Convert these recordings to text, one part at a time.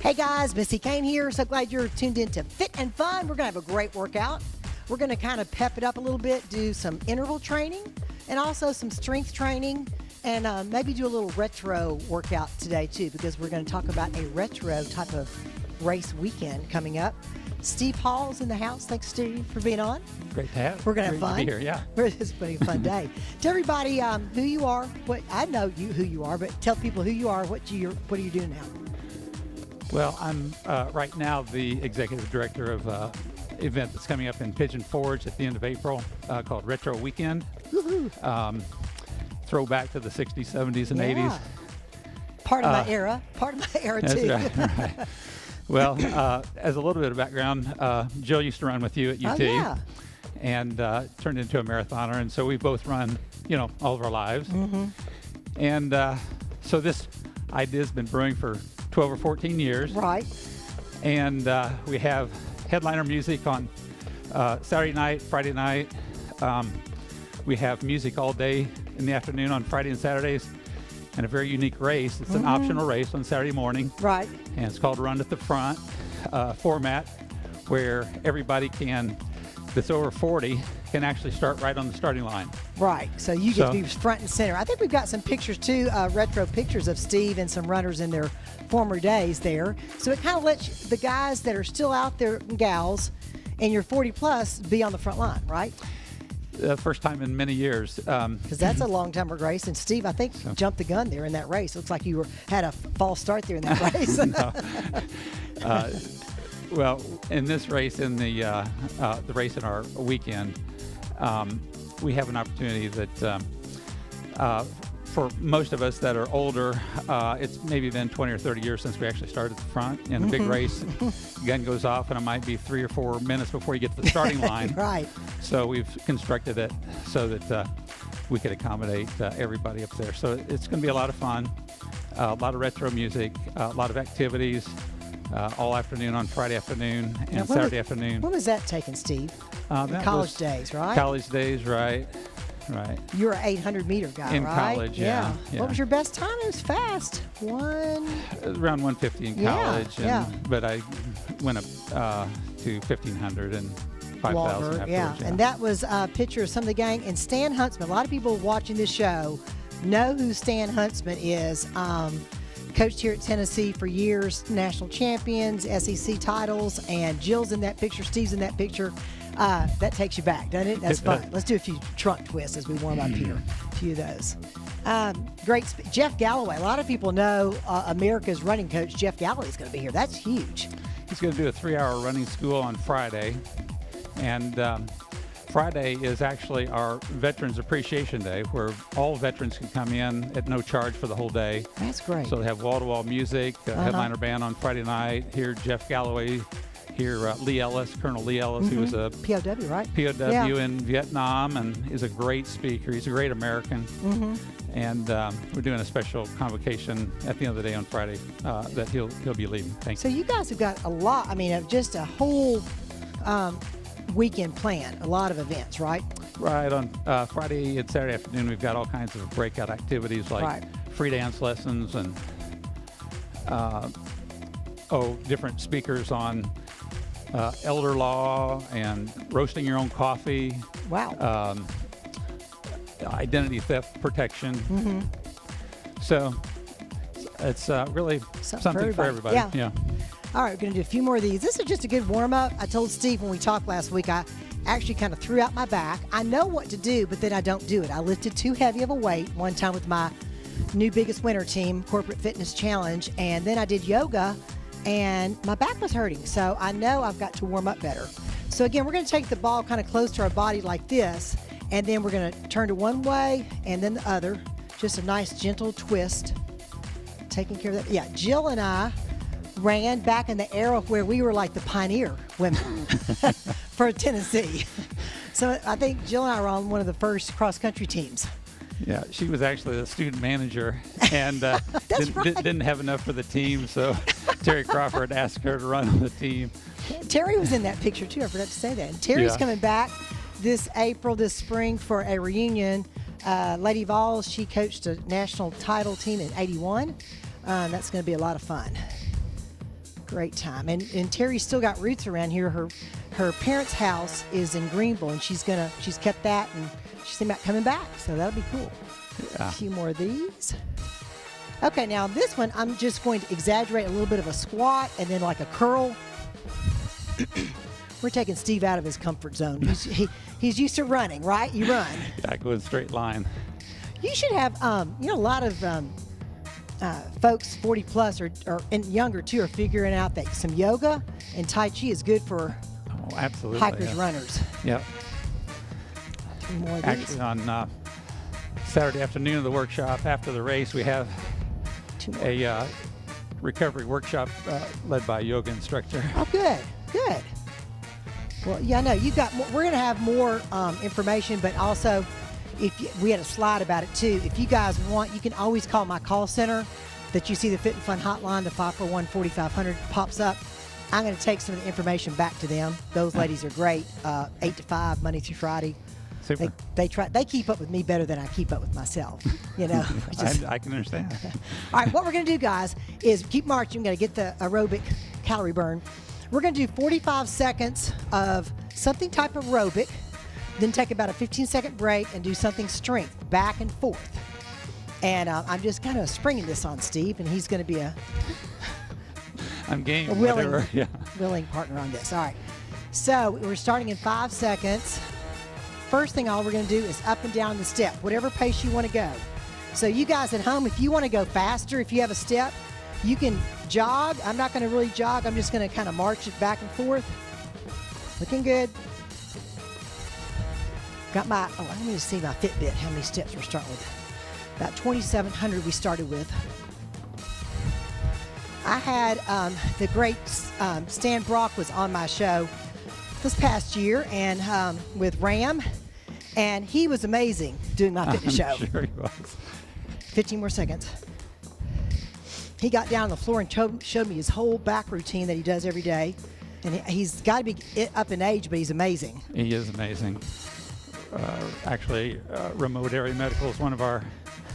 Hey guys, Missy Kane here. So glad you're tuned in to Fit and Fun. We're going to have a great workout. We're going to kind of pep it up a little bit, do some interval training and also some strength training, and maybe do a little retro workout today too, because we're going to talk about a retro type of race weekend coming up. Steve Hall's in the house. Thanks, Steve, for being on. Great to have. We're going to have fun. To be here, yeah. It's going to be a fun day. Tell everybody who you are. What I know who you are, but tell people who you are. What are you doing now? Well, I'm right now the executive director of an event that's coming up in Pigeon Forge at the end of April called Retro Weekend. Throwback to the 60s, 70s, and 80s. Part of my era. Part of my era, too. That's right. Well, as a little bit of background, Jill used to run with you at UT. Oh, yeah. And turned into a marathoner. And so we've both run, all of our lives. Mm-hmm. And so this idea has been brewing for 12 or 14 years. Right. And we have headliner music on Saturday night, Friday night. We have music all day in the afternoon on Friday and Saturdays. And a very unique race. It's an optional race on Saturday morning. Right. And it's called Run at the Front format, where everybody that's over 40 can actually start right on the starting line. Right. So you get to be front and center. I think we've got some pictures too, retro pictures of Steve and some runners in their former days there. So it kind of lets the guys that are still out there, gals, and you're 40 plus, be on the front line, right? First time in many years. Because that's a long time of race. And Steve, I think, jumped the gun there in that race. Looks like you had a false start there in that race. Well, in this race, in the race in our weekend, we have an opportunity that for most of us that are older, it's maybe been 20 or 30 years since we actually started at the front. In a big race, the gun goes off, and it might be 3 or 4 minutes before you get to the starting line. Right. So we've constructed it so that we could accommodate everybody up there. So it's going to be a lot of fun, a lot of retro music, a lot of activities. All afternoon on Friday afternoon and Saturday afternoon. When was that taken, Steve? College days, right? College days, right. You're an 800-meter guy, in right? College, yeah. What was your best time? It was fast. Around 150 in college, but I went up to 1,500 and 5,000 afterwards. Yeah, and that was a picture of some of the gang. And Stan Huntsman, a lot of people watching this show know who Stan Huntsman is. Coached here at Tennessee for years, national champions, SEC titles, and Jill's in that picture, Steve's in that picture. That takes you back, doesn't it? That's fun. Let's do a few trunk twists as we warm up here. A few of those. Jeff Galloway. A lot of people know America's running coach, Jeff Galloway, is going to be here. That's huge. He's going to do a 3-hour running school on Friday. And Friday is actually our Veterans Appreciation Day, where all veterans can come in at no charge for the whole day. That's great. So they have wall-to-wall music, headliner band on Friday night. Hear Jeff Galloway, hear Lee Ellis, Colonel Lee Ellis, who was a POW, right? POW in Vietnam, and is a great speaker. He's a great American. And we're doing a special convocation at the end of the day on Friday that he'll be leading. Thank you. So you guys have got a lot, just a whole weekend plan, a lot of events, right? Right. On Friday and Saturday afternoon, we've got all kinds of breakout activities like free dance lessons and different speakers on elder law and roasting your own coffee. Wow. Identity theft protection. So it's really something for everybody. Yeah. All right, we're going to do a few more of these. This is just a good warm-up. I told Steve when we talked last week, I actually kind of threw out my back. I know what to do, but then I don't do it. I lifted too heavy of a weight one time with my new Biggest Winner team, Corporate Fitness Challenge, and then I did yoga, and my back was hurting. So I know I've got to warm up better. So again, we're going to take the ball kind of close to our body like this, and then we're going to turn to one way and then the other. Just a nice, gentle twist. Taking care of that. Yeah, Jill and I ran back in the era where we were like the pioneer women for Tennessee. So I think Jill and I were on one of the first cross-country teams. Yeah, she was actually the student manager and didn't have enough for the team, so Terry Crawford asked her to run on the team. Terry was in that picture too. I forgot to say that. And Terry's coming back this spring for a reunion. Lady Vols, she coached a national title team in '81. That's going to be a lot of fun. Great time. And Terry's still got roots around here. Her parents' house is in Greenville, and she's kept that, and she's thinking about coming back. So that'll be cool. Yeah. A few more of these. Okay, now this one, I'm just going to exaggerate a little bit of a squat and then like a curl. We're taking Steve out of his comfort zone. He's used to running, right? You run. Yeah, I go in a straight line. You should have, a lot of folks 40 plus or and younger too are figuring out that some yoga and Tai Chi is good for Absolutely. hikers, runners. Yep. 3 more of these. Actually, on Saturday afternoon of the workshop, after the race, we have 2 more. a recovery workshop led by a yoga instructor. Oh, good. Well, yeah, no, you got more. We're going to have more information, but also we had a slide about it too. If you guys want, you can always call my call center that you see the Fit and Fun hotline, the 541-4500 pops up. I'm going to take some of the information back to them. Those ladies are great, 8 to 5, Monday through Friday. Super. They keep up with me better than I keep up with myself, you know. I can understand. All right, what we're going to do, guys, is keep marching. We're going to get the aerobic calorie burn. We're going to do 45 seconds of something type of aerobic, then take about a 15-second break and do something strength, back and forth. And I'm just kind of springing this on Steve, and he's going to be I'm game. a willing, Whatever. Yeah. willing partner on this. All right, so we're starting in 5 seconds. First thing, all we're going to do is up and down the step, whatever pace you want to go. So you guys at home, if you want to go faster, if you have a step, you can jog. I'm not going to really jog. I'm just going to kind of march it back and forth. Looking good. Got my, I need to see my Fitbit, how many steps we're starting with. About 2,700 we started with. I had the great Stan Brock was on my show this past year, and with Ram, and he was amazing doing my fitness show. Sure he was. 15 more seconds. He got down on the floor and showed me his whole back routine that he does every day, and he's got to be up in age, but he's amazing. He is amazing. Actually, Remote Area Medical is one of our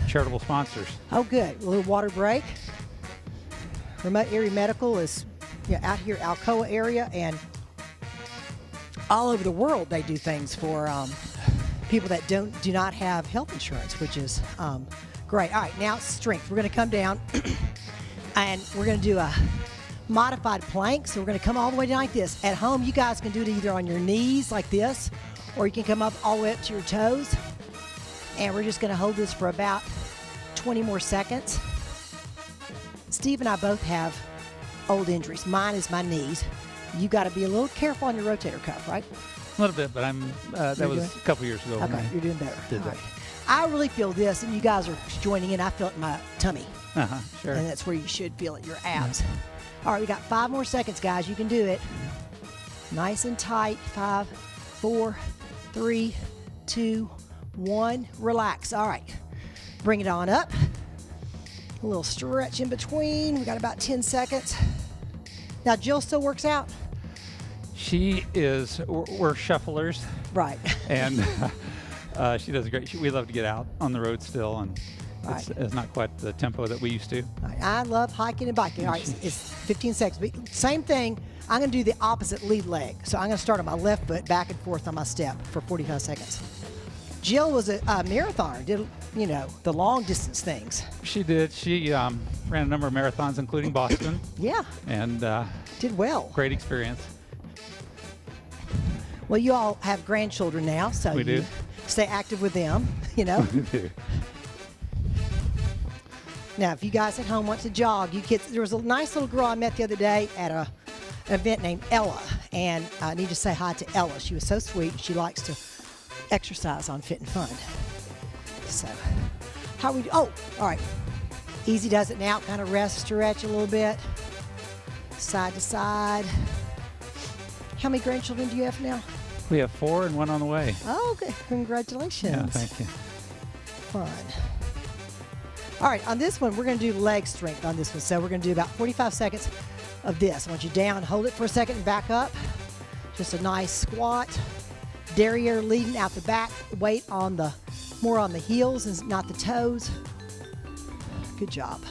charitable sponsors. Oh, good. A little water break. Remote Area Medical is out here, Alcoa area, and all over the world they do things for people that do not have health insurance, which is great. All right, now strength. We're going to come down, and we're going to do a modified plank. So we're going to come all the way down like this. At home, you guys can do it either on your knees like this, or you can come up all the way up to your toes. And we're just going to hold this for about 20 more seconds. Steve and I both have old injuries. Mine is my knees. You got to be a little careful on your rotator cuff, right? A little bit, but that was a couple years ago. Okay, you're doing better. Did All that. right. I really feel this, and you guys are joining in. I feel it in my tummy. Sure. And that's where you should feel it, your abs. All right, we got 5 more seconds, guys. You can do it. Nice and tight. 5, 4, 3, 2, 1. Relax. All right. Bring it on up. A little stretch in between. We got about 10 seconds. Now, Jill still works out? She is, we're shufflers, Right. and she does great. We love to get out on the road still, and it's not quite the tempo that we used to. I love hiking and biking. All right, it's 15 seconds. But same thing. I'm going to do the opposite lead leg. So I'm going to start on my left foot, back and forth on my step for 45 seconds. Jill was a marathoner, did, the long distance things. She did. She ran a number of marathons, including Boston. Yeah. And did well. Great experience. Well, you all have grandchildren now, so We do. Stay active with them, We do. Now, if you guys at home want to jog, you kids, there was a nice little girl I met the other day at an event named Ella, and I need to say hi to Ella. She was so sweet. She likes to exercise on Fit and Fun. So, how we do? Oh, all right. Easy does it now. Kind of rest, stretch a little bit, side to side. How many grandchildren do you have now? We have 4 and 1 on the way. Oh, good. Congratulations. Yeah, thank you. Fun. All right, on this one, we're going to do leg strength on this one. So we're going to do about 45 seconds of this. I want you down, hold it for a second, and back up. Just a nice squat. Derriere leading out the back, weight on the more on the heels and not the toes. Good job.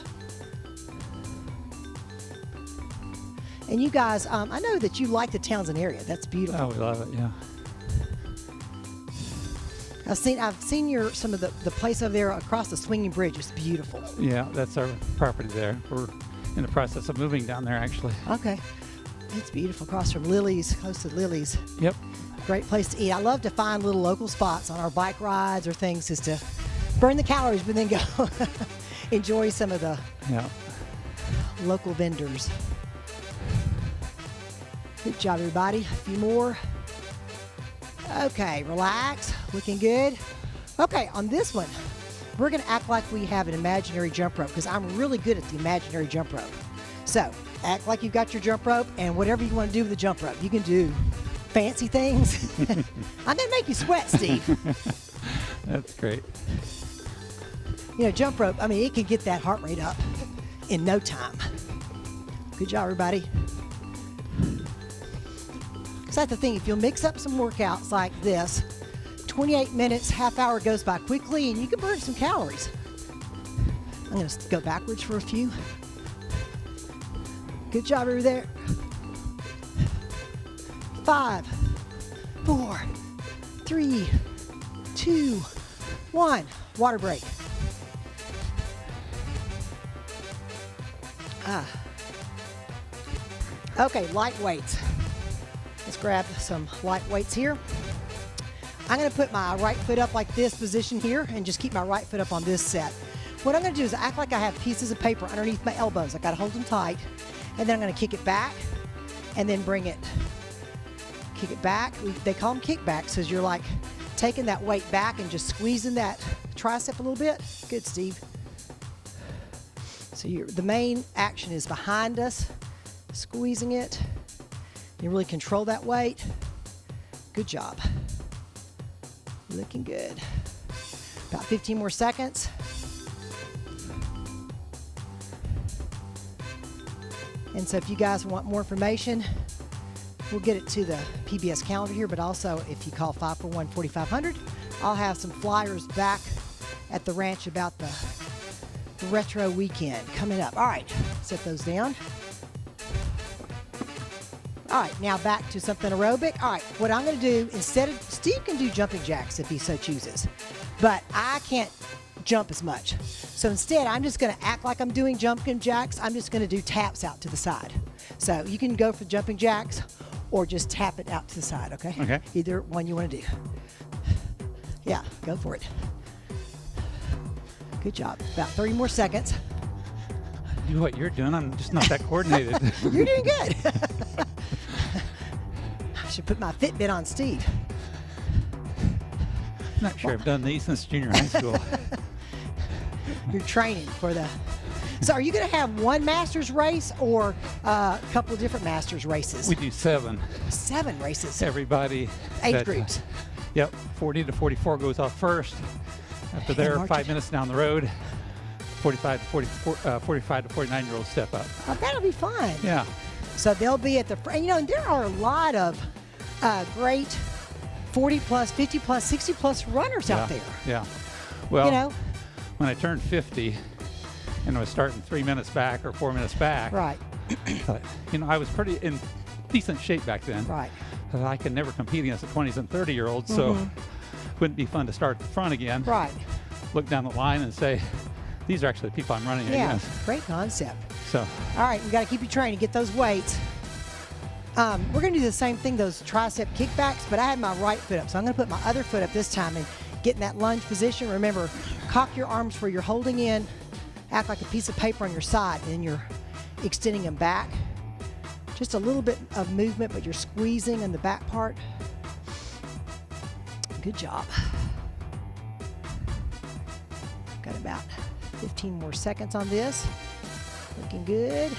And you guys, I know that you like the Townsend area. That's beautiful. Oh, we love it, yeah. I've seen some of the place over there across the swinging bridge. It's beautiful. Yeah, that's our property there. We're in the process of moving down there, actually. Okay. It's beautiful across from Lily's, close to Lily's. Yep. Great place to eat. I love to find little local spots on our bike rides or things just to burn the calories, but then go enjoy some of the local vendors. Good job, everybody. A few more. Okay, relax. Looking good. Okay, on this one, we're going to act like we have an imaginary jump rope because I'm really good at the imaginary jump rope. So, act like you've got your jump rope and whatever you want to do with the jump rope. You can do fancy things. I'm going to make you sweat, Steve. That's great. You know, jump rope, I mean, it can get that heart rate up in no time. Good job, everybody. So that's the thing. If you'll mix up some workouts like this, 28 minutes, half hour goes by quickly, and you can burn some calories. I'm going to go backwards for a few. Good job over there. 5, 4, 3, 2, 1. Water break. Okay, light weights. Let's grab some light weights here. I'm going to put my right foot up like this position here and just keep my right foot up on this set. What I'm going to do is act like I have pieces of paper underneath my elbows. I got to hold them tight, and then I'm going to kick it back and then kick it back. They call them kickbacks because you're like taking that weight back and just squeezing that tricep a little bit. Good, Steve. So the main action is behind us, squeezing it. You really control that weight. Good job. Looking good. About 15 more seconds. And so if you guys want more information, we'll get it to the PBS calendar here, but also if you call 541-4500, I'll have some flyers back at the ranch about the retro weekend coming up. All right, set those down. All right, now back to something aerobic. All right, what I'm going to do, Steve can do jumping jacks if he so chooses, but I can't jump as much. So instead, I'm just going to act like I'm doing jumping jacks. I'm just going to do taps out to the side. So you can go for jumping jacks or just tap it out to the side, okay? Okay. Either one you want to do. Yeah, go for it. Good job. About 30 more seconds. Do what you're doing. I'm just not that coordinated. You're doing good. I should put my Fitbit on Steve. Not sure I've done these since junior high school. You're training for the... So are you going to have one Masters race or a couple of different Masters races? We do 7. 7 races. Everybody. Age groups. Yep. 40 to 44 goes off first. After there, 5 minutes down the road, 45 to 49-year-olds step up. Oh, that'll be fun. Yeah. So they'll be at the, and there are a lot of great 40-plus, 50-plus, 60-plus runners out there. Yeah. Well, when I turned 50 and I was starting 3 minutes back or 4 minutes back, right. I was pretty in decent shape back then. Right. I could never compete against the 20s and 30-year-olds, so it wouldn't be fun to start at the front again. Right. Look down the line and say, these are actually the people I'm running against. Yeah, great concept. So. All right, we got to keep you training, get those weights. We're going to do the same thing, those tricep kickbacks, but I had my right foot up, so I'm going to put my other foot up this time and get in that lunge position. Remember, cock your arms where you're holding in, act like a piece of paper on your side, and then you're extending them back. Just a little bit of movement, but you're squeezing in the back part. Good job. Got about 15 more seconds on this. Looking good.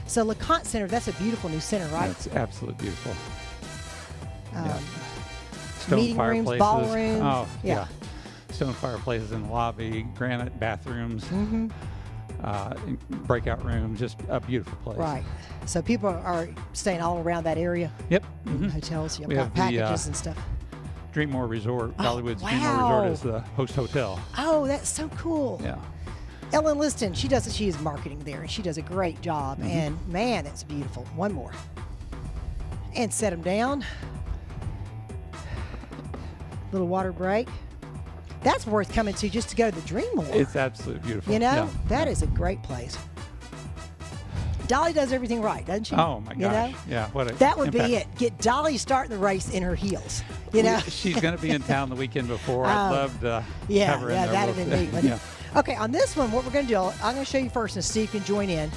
So LeConte Center, that's a beautiful new center, right? It's absolutely beautiful. Meeting rooms, ballroom. Oh, yeah. Stone fireplaces in the lobby, granite bathrooms, breakout rooms, just a beautiful place. Right. So people are staying all around that area? Yep. Hotels, We have packages and stuff. Dreammore Resort, Hollywood's wow. Dreammore Resort is the host hotel. Oh, that's so cool. Yeah. Ellen Liston, she is marketing there, and she does a great job. And man, it's beautiful. One more. And set them down. Little water break. That's worth coming to just to go to the Dream More. It's absolutely beautiful. You know, Yeah. that is a great place. Dolly does everything right, doesn't she? Oh my gosh. You know? Yeah. What a That would impact. be it. Get Dolly starting the race in her heels. You know? She's going to be in town the weekend before. I'd love to have her in there. that'd have been neat. Yeah. Okay, on this one, what we're going to do, I'm going to show you first, and Steve can join in.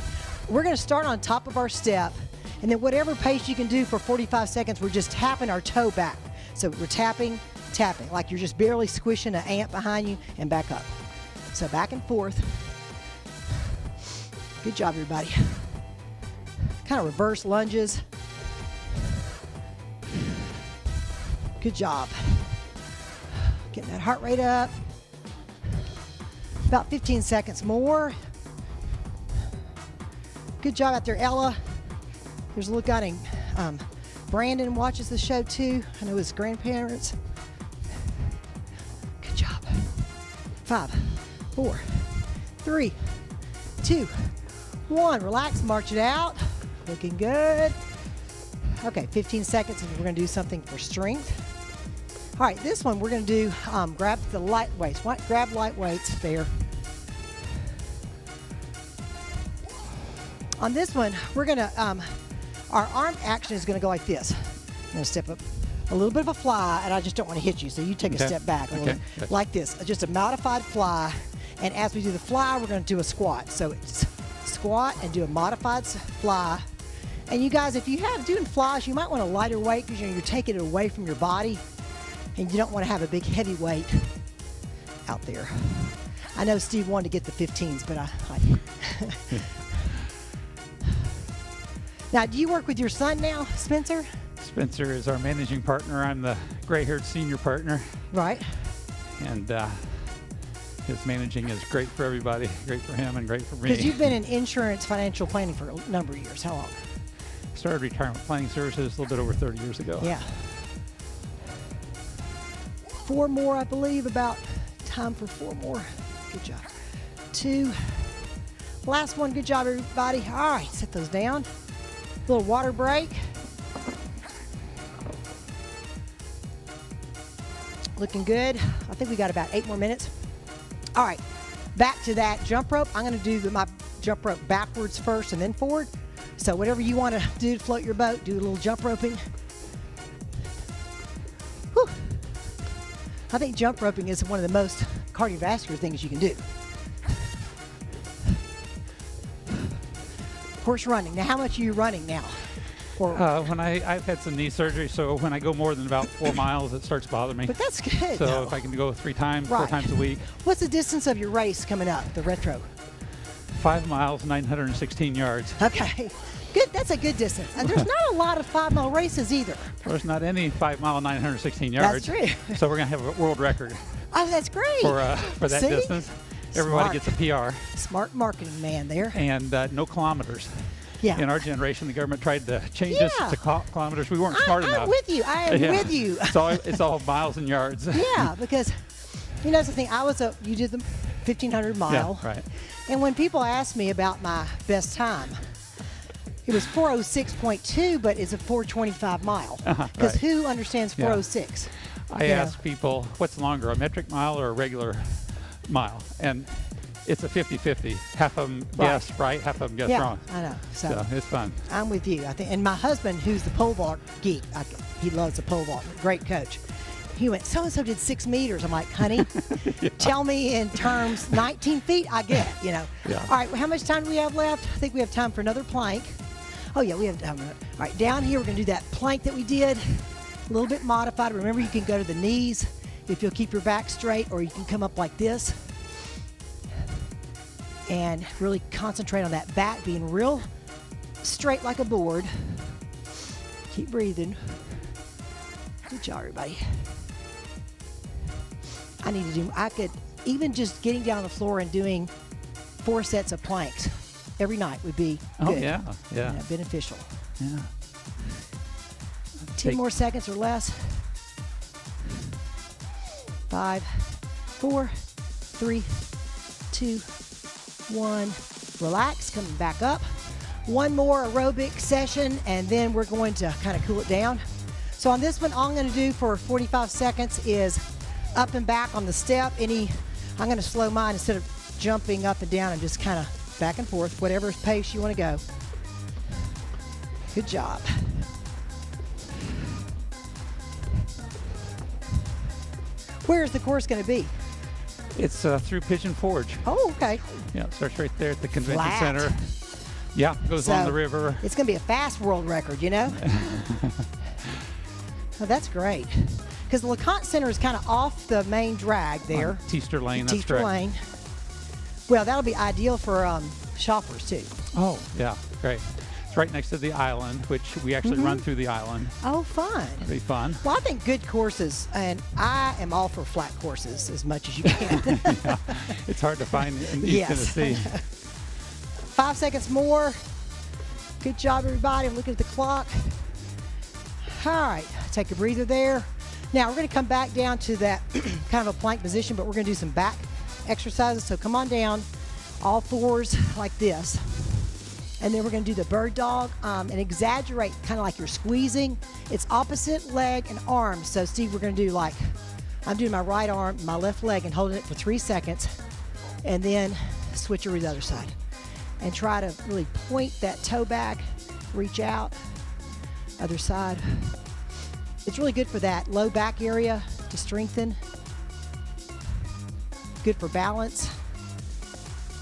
We're going to start on top of our step, and then whatever pace you can do for 45 seconds, we're just tapping our toe back. So we're tapping, like you're just barely squishing an ant behind you, and back up. So back and forth. Good job, everybody. Kind of reverse lunges. Good job. Getting that heart rate up. About 15 seconds more. Good job out there, Ella. There's a little guy named Brandon watches the show too. I know his grandparents. Good job. 5, 4, 3, 2, 1. Relax, march it out. Looking good. Okay, 15 seconds, and we're going to do something for strength. All right, this one we're going to do, grab the light weights. Grab light weights there. On this one, we're going to, our arm action is going to go like this. I'm going to step up a little bit of a fly, and I just don't want to hit you, so you take a step back a little bit. Like this, just a modified fly. And as we do the fly, we're going to do a squat. So it's squat and do a modified fly. And you guys, if you have doing flies, you might want a lighter weight because you're taking it away from your body, and you don't want to have a big heavy weight out there. I know Steve wanted to get the 15s, but I Now, do you work with your son now, Spencer? Spencer is our managing partner. I'm the gray-haired senior partner. Right. And his managing is great for everybody, great for him and great for me. Because you've been in insurance financial planning for a number of years. How long? Started retirement planning services a little bit over 30 years ago. Yeah. 4 more, I believe, about time for 4 more. Good job. 2. Last one. Good job, everybody. All right, set those down. Little water break. Looking good. I think we got about 8 more minutes. All right, back to that jump rope. I'm going to do my jump rope backwards first and then forward. So whatever you want to do to float your boat, do a little jump roping. Whew. I think jump roping is one of the most cardiovascular things you can do. Horse running. Now, how much are you running now? When I've had some knee surgery, so when I go more than about 4 miles, it starts bothering me. But that's good. So though. if I can go 3 times, Right. 4 times a week. What's the distance of your race coming up, the retro? 5 miles, 916 yards. Okay, good. That's a good distance. And there's not a lot of 5-mile races either. There's not any 5 mile, 916 yards. That's true. So we're going to have a world record Oh, that's great. for that See? distance. Everybody Smart. gets a PR. Smart marketing man there. And no kilometers. Yeah. In our generation, the government tried to change us Yeah. to kilometers. We weren't smart enough. I'm with you. I am Yeah. with you. It's all miles and yards. Yeah, because you know the thing. You did the 1,500 mile. Yeah, right. And when people ask me about my best time, it was 406.2, but it's a 425 mile. Because right. who understands Yeah. 406? I ask people, what's longer, a metric mile or a regular mile? And it's a 50-50. Half of them guess right, half of them guess wrong. I know. So it's fun. I'm with you. I think, and my husband, who's the pole vault geek, he loves the pole vault. Great coach. He went, so and so did 6 meters. I'm like, honey, tell me in terms 19 feet. I get it. You know. Yeah. All right. How much time do we have left? I think we have time for another plank. Oh yeah, we have time. All right. Down here, we're gonna do that plank that we did. A little bit modified. Remember, you can go to the knees if you'll keep your back straight, or you can come up like this. And really concentrate on that back being real straight like a board. Keep breathing. Good job, everybody. I could, even just getting down on the floor and doing 4 sets of planks every night would be good. Oh, yeah. Beneficial. Yeah. 10 more seconds or less. 5, 4, 3, 2, 1. Relax, coming back up. One more aerobic session, and then we're going to kind of cool it down. So on this one, all I'm going to do for 45 seconds is up and back on the step. I'm going to slow mine instead of jumping up and down and just kind of back and forth, whatever pace you want to go. Good job. Where is the course going to be? It's through Pigeon Forge. Oh, okay. Yeah, it starts right there at the convention Flat. center. Yeah, goes along the river. It's going to be a fast world record, you know? Oh, that's great. Because the LeConte Center is kind of off the main drag there. On Teaster Lane, that's Teaster correct. Lane. Well, that'll be ideal for shoppers, too. Oh, yeah, great. It's right next to the island, which we actually run through the island. Oh, fun. It'll be fun. Well, I think good courses, and I am all for flat courses as much as you can. Yeah, it's hard to find in East Yes. Tennessee. 5 seconds more. Good job, everybody. I'm looking at the clock. All right, take a breather there. Now, we're going to come back down to that kind of a plank position, but we're going to do some back exercises. So come on down, all fours like this. And then we're going to do the bird dog and exaggerate kind of like you're squeezing. It's opposite leg and arm. So, Steve, we're going to do like, I'm doing my right arm, my left leg, and holding it for 3 seconds. And then switch over to the other side. And try to really point that toe back, reach out, other side. It's really good for that low back area to strengthen. Good for balance.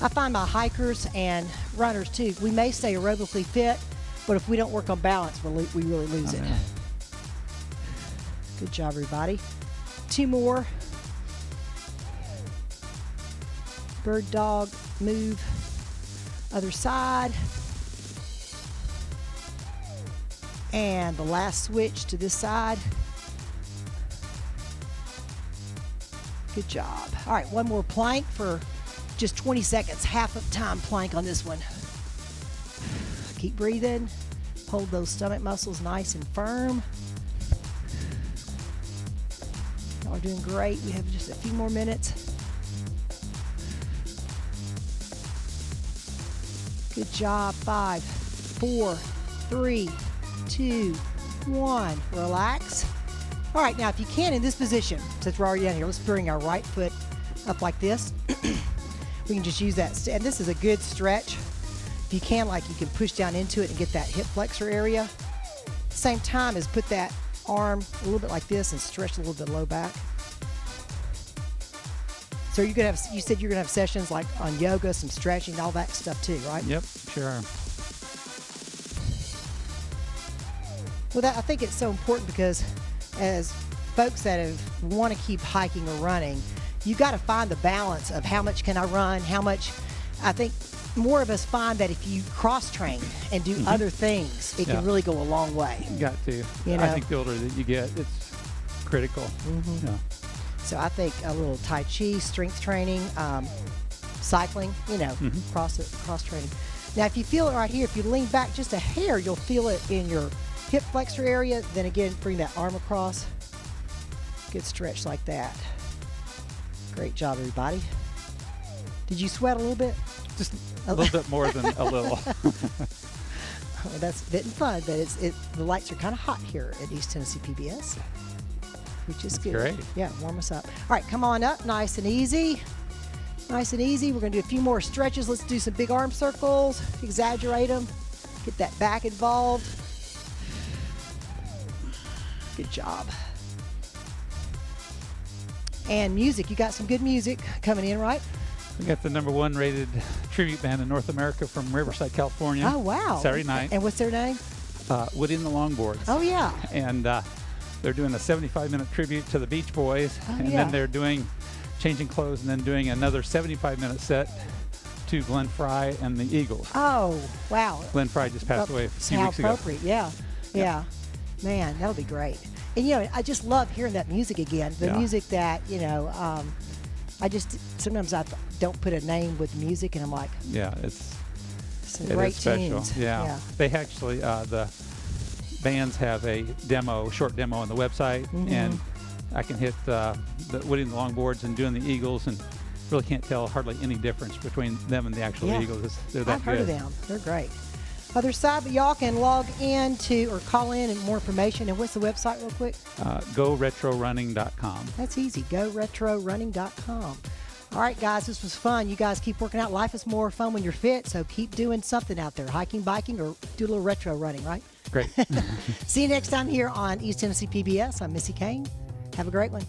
I find my hikers and runners too, we may stay aerobically fit, but if we don't work on balance, we really lose it. Good job, everybody. 2 more. Bird dog, move. Other side. And the last switch to this side. Good job. All right, one more plank for just 20 seconds, half of time plank on this one. Keep breathing. Hold those stomach muscles nice and firm. Y'all are doing great. We have just a few more minutes. Good job. 5, 4, 3, 2, 1. Relax. All right, now if you can in this position, since we're already down here, let's bring our right foot up like this. We can just use that, and this is a good stretch. If you can, like you can push down into it and get that hip flexor area. At the same time as put that arm a little bit like this and stretch a little bit low back. So you're gonna have, you said you're gonna have sessions like on yoga, some stretching, all that stuff too, right? Yep, sure. Well, I think it's so important because as folks that want to keep hiking or running, you got to find the balance of how much can I run, how much. I think more of us find that if you cross-train and do other things, it can really go a long way. You got to. You know? I think the older that you get, it's critical. Yeah. So I think a little Tai Chi, strength training, cycling, cross-training. Now, if you feel it right here, if you lean back just a hair, you'll feel it in your hip flexor area. Then again, bring that arm across. Good stretch like that. Great job, everybody. Did you sweat a little bit? Just a little bit more than a little. Well, that's a bit fun, but the lights are kind of hot here at East Tennessee PBS, which is good. Great. Yeah, warm us up. All right, come on up, nice and easy. Nice and easy. We're going to do a few more stretches. Let's do some big arm circles, exaggerate them, get that back involved. Good job. And music, you got some good music coming in, right? We got the #1 rated tribute band in North America from Riverside, California. Oh, wow. Saturday night. And what's their name? Woody and the Longboards. Oh, yeah. And they're doing a 75-minute tribute to the Beach Boys. Oh, and yeah. then they're changing clothes and then doing another 75-minute set to Glenn Frey and the Eagles. Oh, wow. Glenn Frey just passed away a few How weeks ago. appropriate, yeah. Man, that'll be great. And, I just love hearing that music again. The music that, I just, sometimes I don't put a name with music, and I'm like, yeah, it's some it great is special. tunes. Yeah. They actually, the bands have a short demo on the website, and I can hit the Woody and the Longboards and doing the Eagles, and really can't tell hardly any difference between them and the actual Yeah. eagles. They're that I've heard good. of them. They're great. Other side, but y'all can log in to or call in and more information. And what's the website real quick? GoRetroRunning.com. That's easy. GoRetroRunning.com. All right, guys, this was fun. You guys keep working out. Life is more fun when you're fit, so keep doing something out there, hiking, biking, or do a little retro running, right? Great. See you next time here on East Tennessee PBS. I'm Missy Kane. Have a great one.